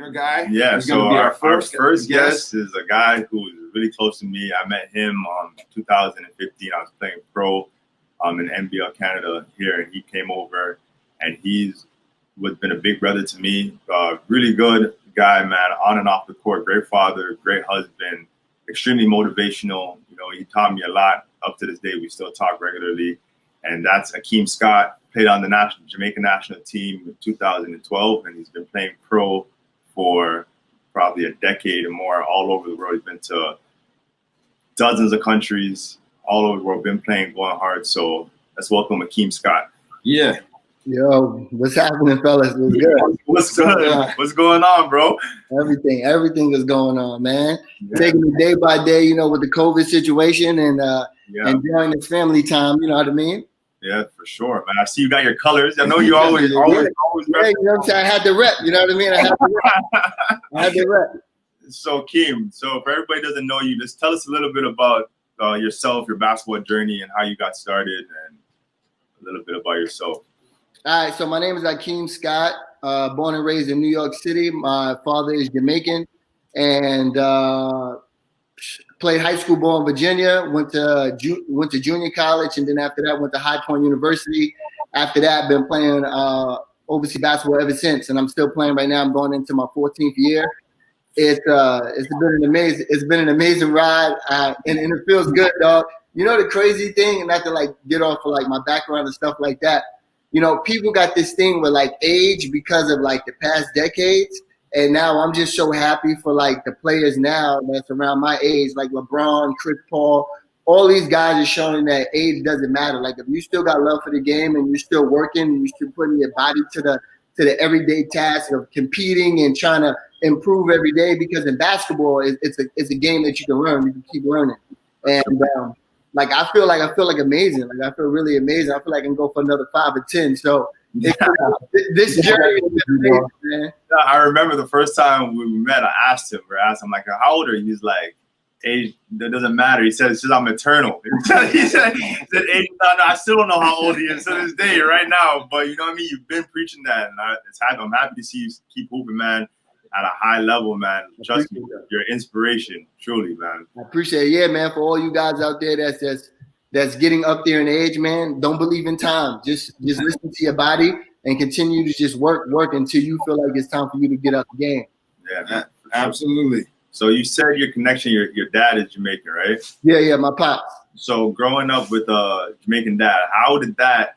your guy. Yeah, so our first guest is a guy who is really close to me. I met him 2015. I was playing pro in NBL Canada here, and he came over, and he's been a big brother to me. Really good guy, man, on and off the court. Great father, great husband, extremely motivational. You know, he taught me a lot. Up to this day, we still talk regularly. And that's Akeem Scott. Played on the Jamaica national team in 2012, and he's been playing pro for probably a decade or more all over the world. He's been to dozens of countries all over the world, been playing, going hard. So let's welcome Akeem Scott. Yeah. Yo, what's happening, fellas? What's good? What's good? What's going on, bro? Everything is going on, man. Yeah. Taking it day by day, you know, with the COVID situation and enjoying the family time, you know what I mean? Yeah, for sure, man. I see you got your colors. I know you always. Yeah, you know what I'm saying? I had the rep, you know what I mean? I had the rep. So, Akeem, so if everybody doesn't know you, just tell us a little bit about yourself, your basketball journey, and how you got started, and a little bit about yourself. All right, so my name is Akeem Scott, born and raised in New York City. My father is Jamaican, and played high school ball in Virginia, went to junior college, and then after that went to High Point University. After that, been playing overseas basketball ever since, and I'm still playing right now. I'm going into my 14th year. It's been an amazing ride, and it feels good, dog. You know the crazy thing, and not to like get off of like my background and stuff like that. You know, people got this thing with like age because of like the past decades. And now I'm just so happy for like the players now that's around my age, like LeBron, Chris Paul, all these guys are showing that age doesn't matter. Like if you still got love for the game and you're still working, and you're still putting your body to the everyday task of competing and trying to improve every day, because in basketball it's a game that you can learn, you can keep learning. And like I feel like amazing. Like I feel really amazing. I feel like I can go for another 5 or 10. So this journey is amazing, man. I remember the first time we met, I asked him like, how old are you? He's like, age, that doesn't matter. He said, I'm eternal. he said age, I still don't know how old he is to this day right now. But you know what I mean? You've been preaching that, and I'm happy to see you keep hooping, man, at a high level, man. Trust me, you're inspiration, truly, man. I appreciate it. Yeah, man, for all you guys out there that's getting up there in age, man, don't believe in time. Just listen to your body and continue to just work until you feel like it's time for you to get up the game. Yeah, absolutely. So you said your connection, your dad is Jamaican, right? Yeah, my pops. So growing up with a Jamaican dad, how did that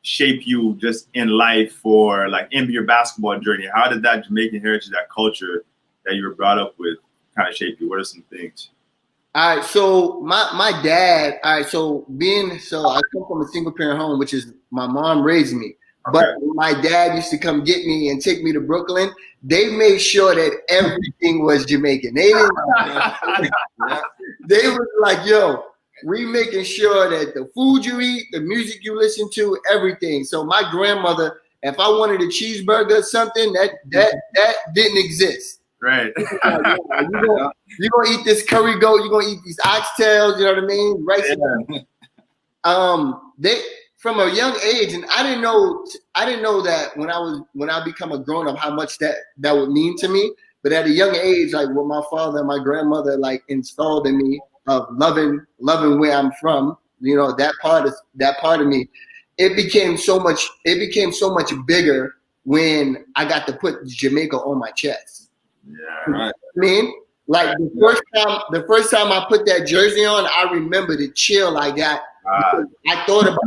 shape you just in life or like in your basketball journey? How did that Jamaican heritage, that culture that you were brought up with kind of shape you? What are some things? All right, so my dad, I come from a single parent home, which is my mom raised me. Okay. But my dad used to come get me and take me to Brooklyn. They made sure that everything was Jamaican. They were like, yo, we making sure that the food you eat, the music you listen to, everything. So my grandmother, if I wanted a cheeseburger or something, that didn't exist. Right. You're gonna eat this curry goat, you're gonna eat these oxtails, you know what I mean? Right. Yeah. They from a young age, and I didn't know that when I become a grown up how much that would mean to me. But at a young age, like what my father and my grandmother like installed in me of loving where I'm from, you know, that part of me, it became so much bigger when I got to put Jamaica on my chest. Yeah, right. I mean, like the first time I put that jersey on, I remember the chill I got. I thought about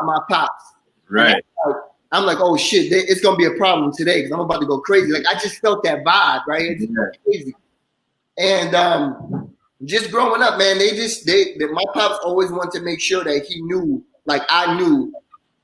my pops. Right. I'm like, oh shit, it's gonna be a problem today because I'm about to go crazy. Like I just felt that vibe, right? It's crazy. And just growing up, man, my pops always wanted to make sure that he knew, like I knew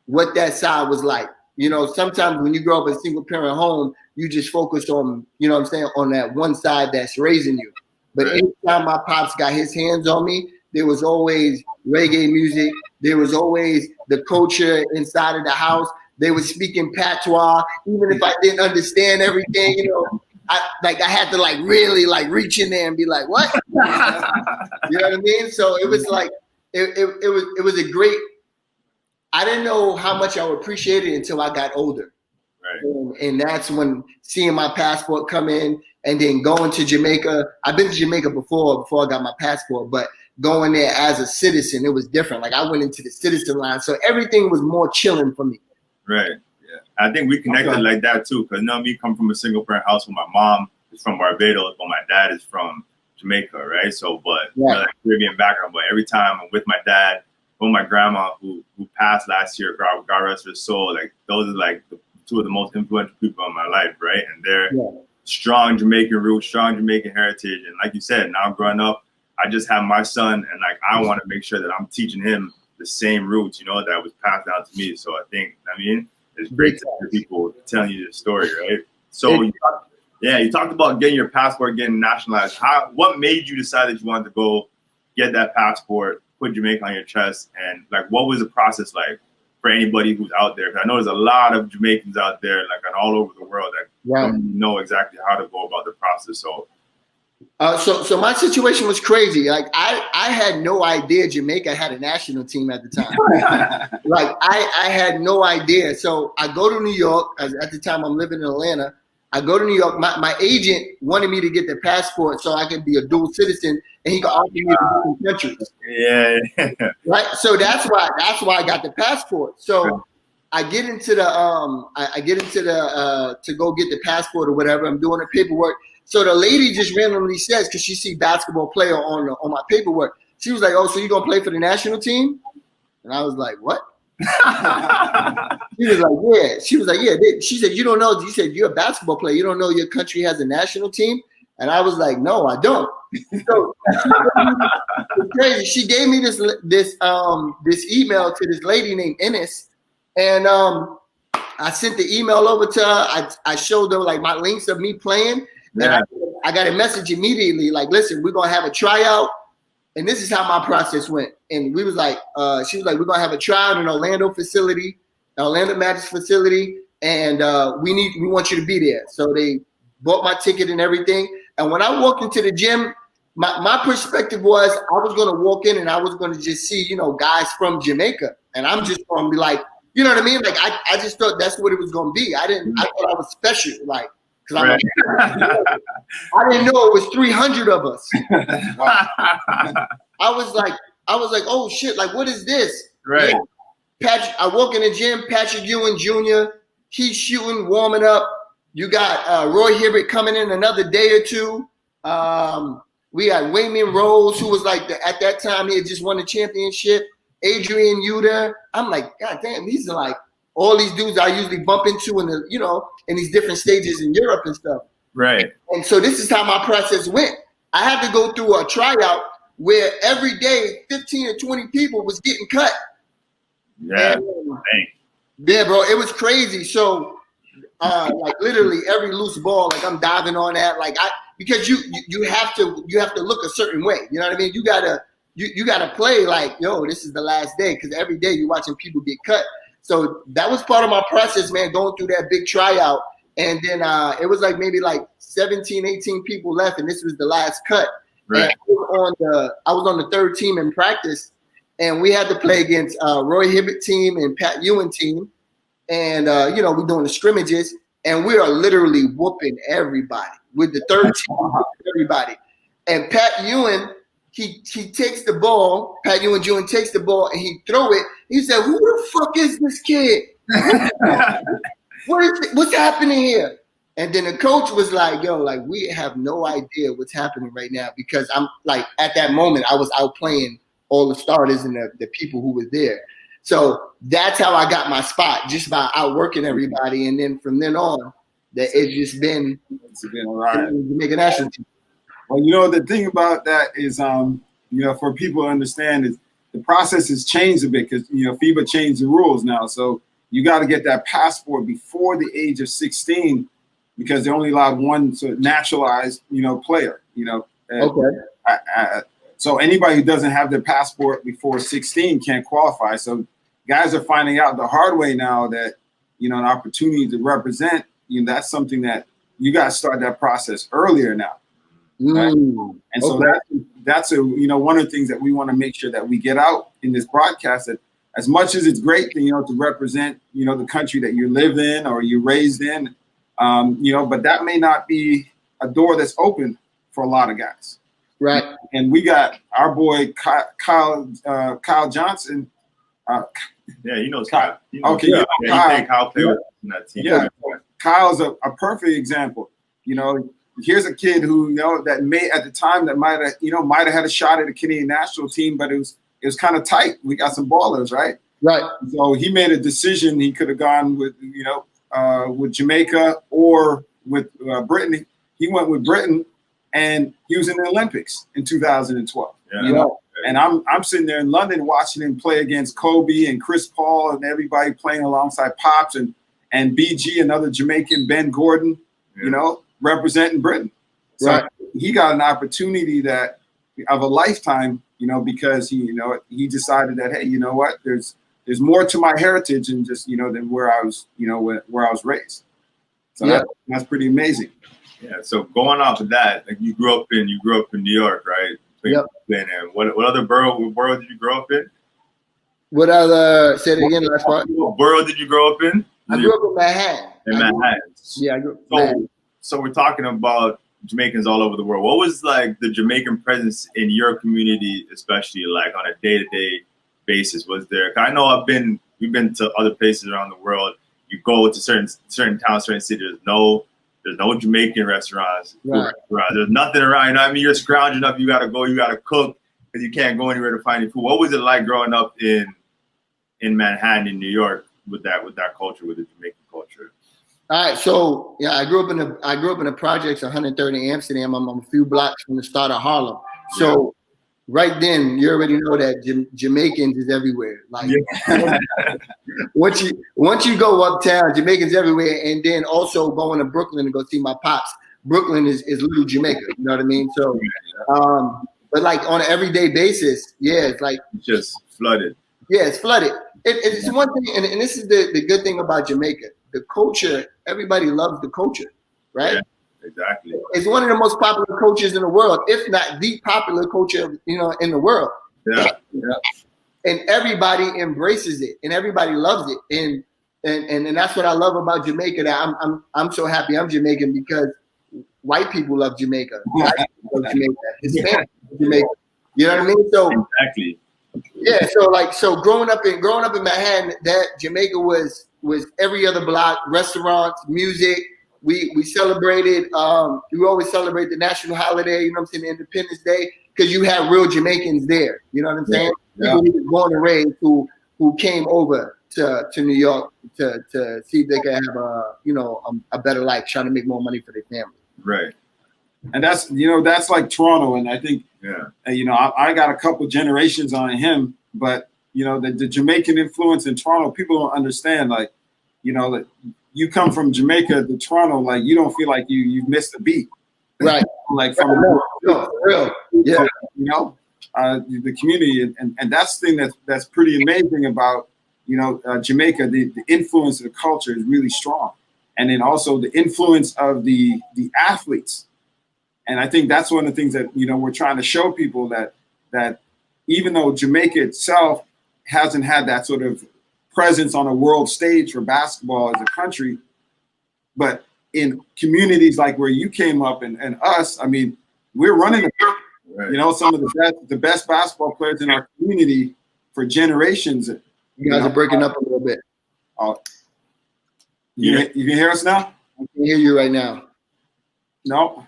what that side was like. You know, sometimes when you grow up in a single parent home, you just focus on, you know what I'm saying, on that one side that's raising you. But anytime my pops got his hands on me, there was always reggae music. There was always the culture inside of the house. They were speaking patois, even if I didn't understand everything, you know. I had to like really like reach in there and be like, what? You know what I mean? So it was like it was a great. I didn't know how much I would appreciate it until I got older. And that's when seeing my passport come in and then going to Jamaica. I've been to Jamaica before I got my passport, but going there as a citizen, it was different. Like I went into the citizen line. So everything was more chilling for me. Right. Yeah. I think we connected like that too. Cause me come from a single parent house with my mom is from Barbados, but my dad is from Jamaica. Right. So, but like Caribbean background, but every time I'm with my dad, with my grandma who passed last year, God rest her soul, like those are like two of the most influential people in my life, right? And they're strong Jamaican roots, strong Jamaican heritage. And like you said, now growing up, I just have my son, and like I want to make sure that I'm teaching him the same roots, that was passed down to me. So I think, it's great to hear people telling you this story, right? So you talked about getting your passport, getting nationalized. What made you decide that you wanted to go get that passport, put Jamaica on your chest, and like what was the process like for anybody who's out there? Because I know there's a lot of Jamaicans out there, like all over the world, that don't know exactly how to go about the process. So my situation was crazy. Like I had no idea Jamaica had a national team at the time. Like I had no idea. So I go to New York. At the time I'm living in Atlanta. I go to New York. My agent wanted me to get the passport so I could be a dual citizen and he could offer me to different countries. Yeah. Right. So that's why I got the passport. So I get into the to go get the passport or whatever. I'm doing the paperwork. So the lady just randomly says, because she see basketball player on my paperwork, she was like, "Oh, so you gonna play for the national team?" And I was like, "What?" She was like, "Yeah." She was like, "Yeah." She said, "You don't know?" She said, "You're a basketball player. You don't know your country has a national team?" And I was like, "No, I don't." So it's crazy. She gave me this email to this lady named Ennis, and I sent the email over to her. I showed her like my links of me playing. And I got a message immediately, like, "Listen, we're gonna have a tryout," and this is how my process went. And we was like, she was like, "We're gonna have a tryout in Orlando Magic facility, and we want you to be there." So they bought my ticket and everything. And when I walked into the gym, my perspective was I was gonna walk in and I was gonna just see, guys from Jamaica, and I'm just gonna be like, you know what I mean? Like I just thought that's what it was gonna be. I thought I was special, like. I didn't know it was 300 of us. I was like, "Oh shit! Like, what is this?" Right. Patrick, I walk in the gym. Patrick Ewing Jr. He's shooting, warming up. You got Roy Hibbert coming in another day or two. We had Wayman Rose, who was like at that time he had just won the championship. Adrian Uter. I'm like, God damn, these are like all these dudes I usually bump into in in these different stages in Europe and stuff. Right. And so this is how my process went. I had to go through a tryout where every day 15 or 20 people was getting cut. Yeah. Yeah, bro, it was crazy. So like literally every loose ball, like I'm diving on that, like because you have to look a certain way. You know what I mean? You gotta play like, yo, this is the last day, because every day you're watching people get cut. So that was part of my process, man, going through that big tryout. And then it was like maybe like 17, 18 people left, and this was the last cut. Right. And I was on the third team in practice, and we had to play against Roy Hibbert team and Pat Ewing team. And, we're doing the scrimmages, and we are literally whooping everybody with the third team, everybody. And Pat Ewing, he takes the ball, Pat Ewing Jr. takes the ball, and he throw it. He said, "Who the fuck is this kid? What's happening here?" And then the coach was like, "Yo, like, we have no idea what's happening right now," because I'm like, at that moment, I was outplaying all the starters and the people who were there. So that's how I got my spot, just by outworking everybody. And then from then on, it's just been all right. Jamaica national team. Well, the thing about that is, for people to understand, is the process has changed a bit because, FIBA changed the rules now. So you got to get that passport before the age of 16 because they only allowed one sort of naturalized, player, Okay. So anybody who doesn't have their passport before 16 can't qualify. So guys are finding out the hard way now that, an opportunity to represent, that's something that you got to start that process earlier now. Right? And so that's one of the things that we want to make sure that we get out in this broadcast, that as much as it's great, to represent, the country that you live in or you're raised in, but that may not be a door that's open for a lot of guys. Right. And we got our boy Kyle Johnson. Yeah, he knows Kyle. Okay, Kyle played with that team. Yeah, Kyle's a perfect example. Here's a kid who that may at the time that might have had a shot at the Canadian national team, but it was kind of tight. We got some ballers, right? Right. So he made a decision. He could have gone with with Jamaica or with Britain. He went with Britain, and he was in the Olympics in 2012. Yeah. And I'm sitting there in London watching him play against Kobe and Chris Paul and everybody playing alongside Pops and BG, another Jamaican, Ben Gordon, representing Britain. So right. He got an opportunity of a lifetime, because he decided that, hey, you know what, there's more to my heritage than just, than where I was, where I was raised. So that's pretty amazing. Yeah. So going off of that, like you grew up in New York, right? Yep. And what other borough did you grow up in? What other? Say it again. Last part. What borough did you grow up in? I grew up in Manhattan. Manhattan. I grew up in Manhattan. So we're talking about Jamaicans all over the world. What was like the Jamaican presence in your community, especially like on a day-to-day basis? Was there? 'Cause I know we've been to other places around the world. You go to certain towns, certain cities. There's no Jamaican restaurants. Right. There's nothing around. I mean, you're scrounging up. You got to go. You got to cook because you can't go anywhere to find any food. What was it like growing up in Manhattan, in New York, with that culture, with the Jamaican culture? All right, so I grew up in the projects, 130 in Amsterdam. I'm a few blocks from the start of Harlem. So right then, you already know that Jamaicans is everywhere. Like once you go uptown, Jamaicans everywhere, and then also going to Brooklyn to go see my pops. Brooklyn is little Jamaica. You know what I mean? So, but like on an everyday basis, it's like it's just flooded. Yeah, it's flooded. It's one thing, and this is the good thing about Jamaica. The culture, everybody loves the culture, right? Yeah, exactly. It's one of the most popular cultures in the world, if not the popular culture, in the world. Yeah. And everybody embraces it, and everybody loves it, and that's what I love about Jamaica. That I'm so happy I'm Jamaican because white people love Jamaica, black people love Jamaica, Hispanic love Jamaica. You know what I mean? So exactly. Yeah, so growing up in Manhattan, that Jamaica was every other block, restaurants, music. We celebrated. We always celebrate the national holiday. You know what I'm saying, Independence Day, because you had real Jamaicans there. You know what I'm saying? Yeah. People who were born and raised who came over to New York to see if they could have a better life, trying to make more money for their family. Right. And that's like Toronto, and I think I got a couple generations on him, but the Jamaican influence in Toronto, people don't understand. Like, that you come from Jamaica to Toronto, like you don't feel like you've missed a beat, right? Like from real, yeah. The community, and that's the thing that's pretty amazing about Jamaica. The influence of the culture is really strong, and then also the influence of the athletes. And I think that's one of the things that we're trying to show people, that even though Jamaica itself hasn't had that sort of presence on a world stage for basketball as a country, but in communities like where you came up and us, I mean, we're running some of the best basketball players in our community for generations. You guys are breaking up a little bit. You can hear us now? I can hear you right now. No.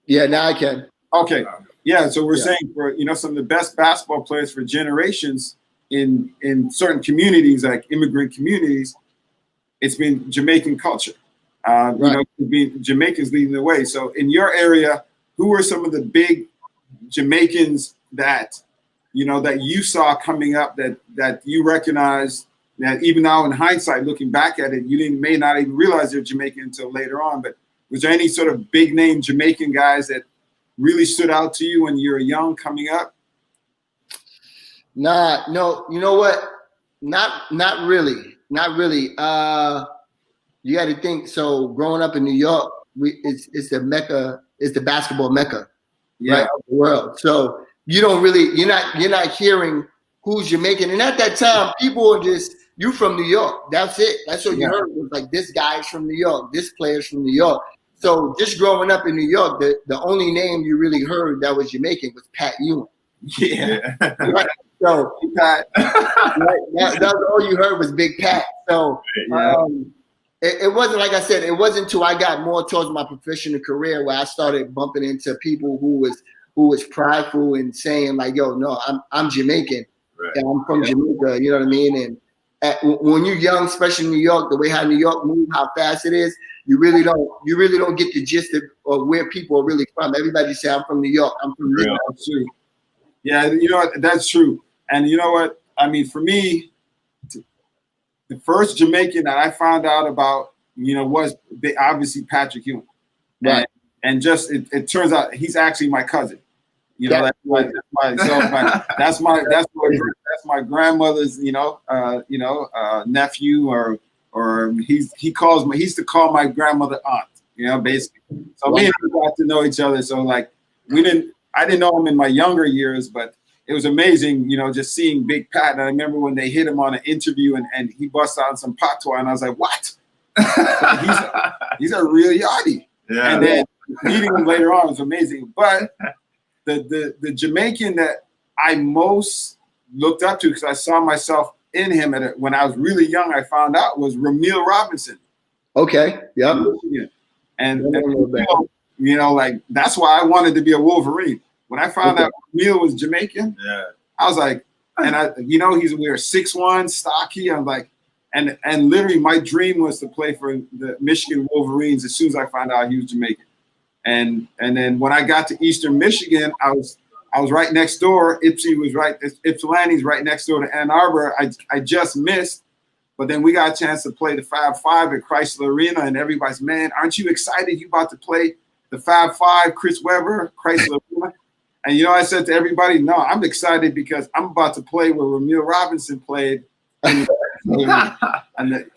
Yeah, now I can. Okay. Yeah. So we're saying for some of the best basketball players for generations in certain communities, like immigrant communities, it's been Jamaican culture. Jamaicans leading the way. So in your area, who are some of the big Jamaicans that you saw coming up that you recognize, that even now in hindsight, looking back at it, you may not even realize they're Jamaican until later on, but was there any sort of big name Jamaican guys that really stood out to you when you were young coming up? No. You know what? Not really. You got to think. So growing up in New York, it's the Mecca. It's the basketball Mecca, right, of the world. So you're not hearing who's Jamaican. And at that time, people were just, you from New York. That's it. That's what you heard. It was like, this guy's from New York. This player's from New York. So just growing up in New York, the only name you really heard that was Jamaican was Pat Ewing. Yeah. Right? So Pat, that was all you heard was Big Pat. So it wasn't, like I said, it wasn't until I got more towards my professional career where I started bumping into people who was prideful and saying like, yo, no, I'm Jamaican. Right. And I'm from Jamaica, you know what I mean? And when you're young, especially in New York, the way how New York moves, how fast it is, you really don't get the gist of where people are really from. Everybody say, I'm from New York. I'm from New York. That's true. Yeah, you know what? That's true. And you know what? I mean, for me, the first Jamaican that I found out about, was obviously Patrick Ewing. Right. And just it turns out he's actually my cousin. That's my grandmother's, nephew, or he used to call my grandmother aunt, basically. So me and him got to know each other. So like I didn't know him in my younger years, but it was amazing, just seeing Big Pat. And I remember when they hit him on an interview and he busted out some patois, and I was like, what? he's a real yachty. Yeah. And then meeting him later on was amazing. But the Jamaican that I most looked up to, because I saw myself in him when I was really young, I found out was Ramil Robinson. Okay. Yeah. And like that's why I wanted to be a Wolverine. When I found out Ramil was Jamaican, I was like, and we were 6'1", stocky. I'm like, and literally my dream was to play for the Michigan Wolverines as soon as I found out he was Jamaican. And then when I got to Eastern Michigan, I was right next door. Ypsilanti's right next door to Ann Arbor. I just missed, but then we got a chance to play the Fab Five at Chrysler Arena, and everybody's, man, aren't you excited? You about to play the Fab Five, Chris Webber, Chrysler Arena? And I said to everybody, no, I'm excited because I'm about to play where Ramil Robinson played. And I didn't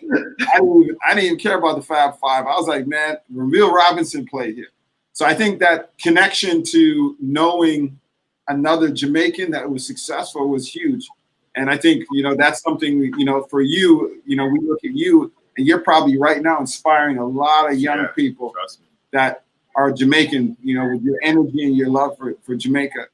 even care about the Fab Five. I was like, man, Ramil Robinson played here. So I think that connection to knowing another Jamaican that was successful was huge. And I think, that's something, for you, we look at you and you're probably right now inspiring a lot of young people that are Jamaican, with your energy and your love for Jamaica.